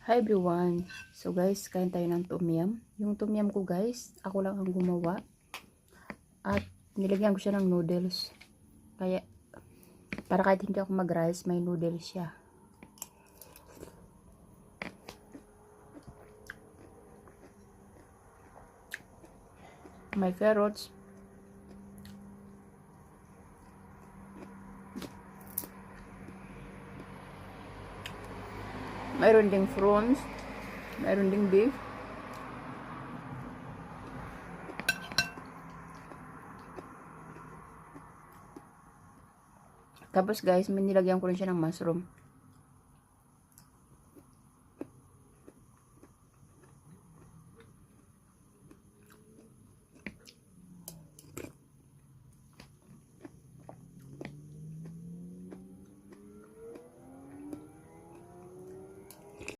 Hi everyone! So guys, kain tayo ng tom yum. Yung tom yum ko guys, ako lang ang gumawa. At nilagyan ko siya ng noodles. Kaya, para kahit hindi ako mag-rice, may noodles siya. May carrots. Mayroon ding prawns. Mayroon ding beef. Tapos guys, may nilagyan ko rin siya ng mushroom.